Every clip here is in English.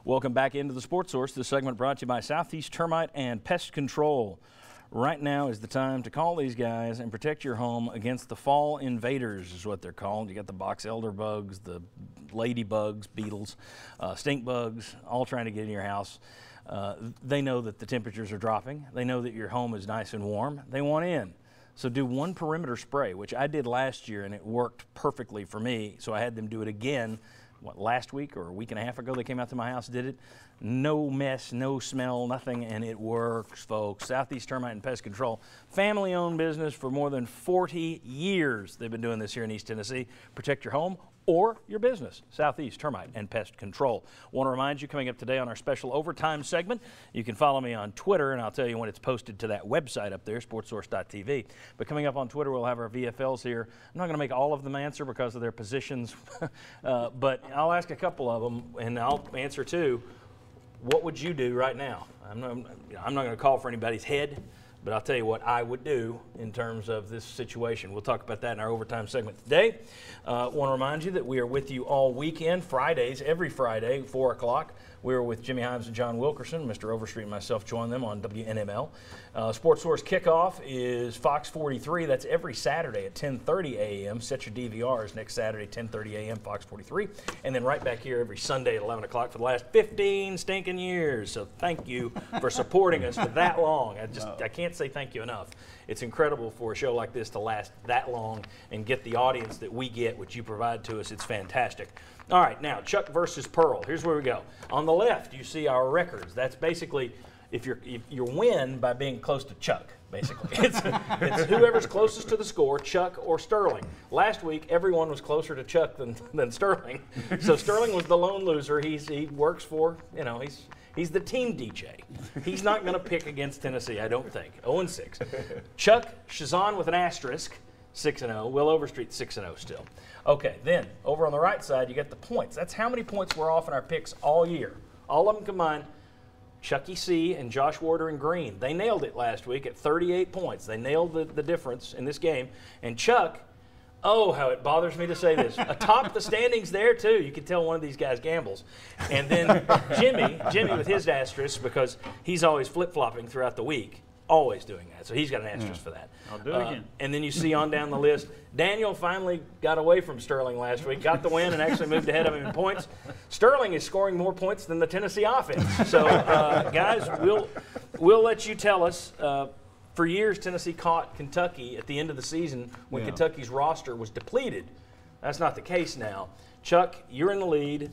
Welcome back into the Sports Source. This segment brought to you by Southeast Termite and Pest Control. Right now is the time to call these guys and protect your home against the fall invaders is what they're called. You got the box elder bugs, the ladybugs, beetles, stink bugs, all trying to get in your house. They know that the temperatures are dropping. They know that your home is nice and warm. They want in. So do one perimeter spray, which I did last year, and it worked perfectly for me. So I had them do it again, last week or a week and a half ago. They came out to my house, did it. No mess, no smell, nothing, and it works, folks. Southeast Termite and Pest Control, family-owned business for more than 40 years. They've been doing this here in East Tennessee. Protect your home or your business. Southeast Termite and Pest Control. Want to remind you, coming up today on our special overtime segment, you can follow me on Twitter, and I'll tell you when it's posted to that website up there, sportsource.tv. But coming up on Twitter, we'll have our VFLs here. I'm not going to make all of them answer because of their positions, but I'll ask a couple of them, and I'll answer two. What would you do right now? I'm not going to call for anybody's head, but I'll tell you what I would do in terms of this situation. We'll talk about that in our overtime segment today. Want to remind you that we are with you all weekend, Fridays, every Friday, 4 o'clock. We're with Jimmy Himes and John Wilkerson. Mr. Overstreet and myself join them on WNML. Sports Source kickoff is Fox 43. That's every Saturday at 10:30 a.m. Set your DVRs next Saturday, 10:30 a.m., Fox 43. And then right back here every Sunday at 11 o'clock for the last 15 stinking years. So thank you for supporting us for that long. I can't say thank you enough. It's incredible for a show like this to last that long and get the audience that we get, which you provide to us. It's fantastic. All right, now Chuck versus Pearl. Here's where we go. On the left, you see our records. That's basically if you win by being close to Chuck. Basically, it's whoever's closest to the score, Chuck or Sterling. Last week, everyone was closer to Chuck than Sterling, so Sterling was the lone loser. He works for He's the team DJ. He's not going to pick against Tennessee, I don't think. 0-6. Chuck Shazan with an asterisk, 6-0. Will Overstreet 6-0 still. Okay, then over on the right side, you got the points. That's how many points we're off in our picks all year. All of them combined. Chucky C. and Josh Warder in green. They nailed it last week at 38 points. They nailed the difference in this game. And Chuck, oh, how it bothers me to say this, atop the standings there, too. You can tell one of these guys gambles. And then Jimmy with his asterisk, because he's always flip-flopping throughout the week, always doing that. So he's got an asterisk for that. I'll do it again. And then you see on down the list, Daniel finally got away from Sterling last week, got the win, and actually moved ahead of him in points. Sterling is scoring more points than the Tennessee offense. So, guys, we'll let you tell us. For years, Tennessee caught Kentucky at the end of the season when Kentucky's roster was depleted. That's not the case now. Chuck, you're in the lead.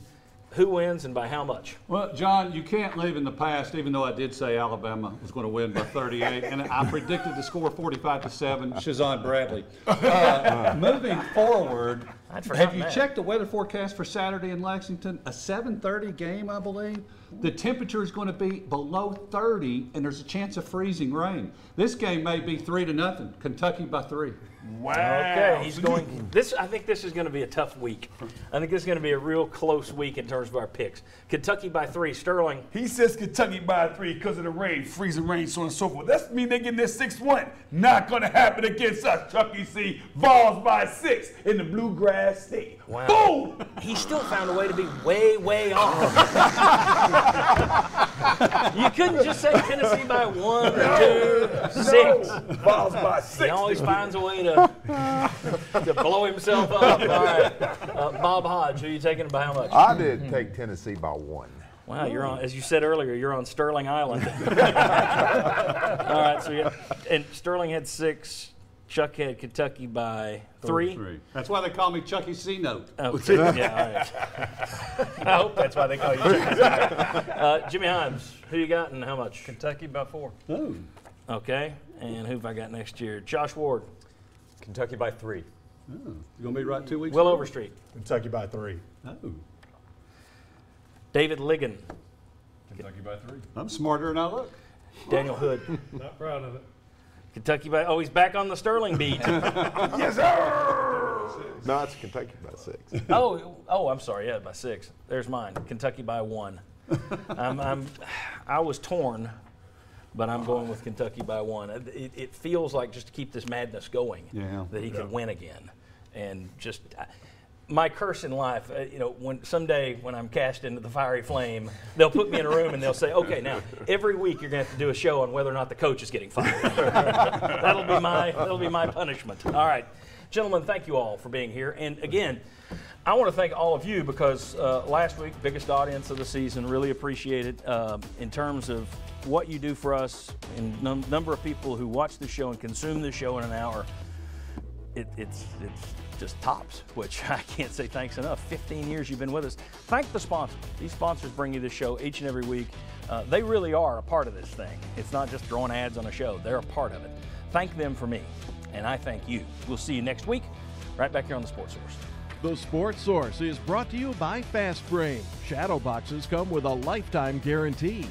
Who wins and by how much? Well, John, you can't live in the past, even though I did say Alabama was going to win by 38, and I predicted the score 45-7, Shazan Bradley. Moving forward, have you checked the weather forecast for Saturday in Lexington? A 7:30 game, I believe. The temperature is going to be below 30, and there's a chance of freezing rain. This game may be 3-0, Kentucky by 3. Wow. Okay, he's going. I think this is going to be a tough week. I think this is going to be a real close week in terms of our picks. Kentucky by 3. Sterling. He says Kentucky by 3 because of the rain, freezing rain, so on and so forth. That means they getting this 6-1. Not going to happen against us. Chucky C. Vols by 6 in the Bluegrass State. Wow. Boom! He still found a way to be way, way off. You couldn't just say Tennessee by 1 or 2, 6. Vols by 6. He always finds a way to blow himself up. All right. Bob Hodge, who are you taking by how much? I did take Tennessee by 1. Wow, you're on, as you said earlier, you're on Sterling Island. All right, so and Sterling had 6. Chuck had Kentucky by 3. That's why they call me Chucky C. Note. Oh, yeah, all right. I hope that's why they call you Chucky C. Note. Jimmy Himes, who you got and how much? Kentucky by 4. Oh. Okay, and who have I got next year? Josh Ward. Kentucky by 3. Oh. You going to be right 2 weeks Will ago? Overstreet. Kentucky by 3. Oh. David Ligon. Kentucky by 3. I'm smarter than I look. Daniel Hood. Not proud of it. Kentucky by, he's back on the Sterling beat. Yes, sir! No, it's Kentucky by 6. Oh, I'm sorry. Yeah, by 6. There's mine. Kentucky by 1. I was torn, but I'm going with Kentucky by 1. It feels like just to keep this madness going that he could win again, and just my curse in life, when someday when I'm cast into the fiery flame, they'll put me in a room and they'll say, okay, now every week you're going to have to do a show on whether or not the coach is getting fired. that'll be my punishment. All right, gentlemen, thank you all for being here. And again, I want to thank all of you because last week, biggest audience of the season, really appreciate it in terms of what you do for us and number of people who watch the show and consume the show in an hour. It's just tops, which I can't say thanks enough. 15 years you've been with us. Thank the sponsors. These sponsors bring you this show each and every week. They really are a part of this thing. It's not just throwing ads on a show. They're a part of it. Thank them for me, and I thank you. We'll see you next week, right back here on The Sports Source. The Sports Source is brought to you by Fast Frame. Shadow boxes come with a lifetime guarantee.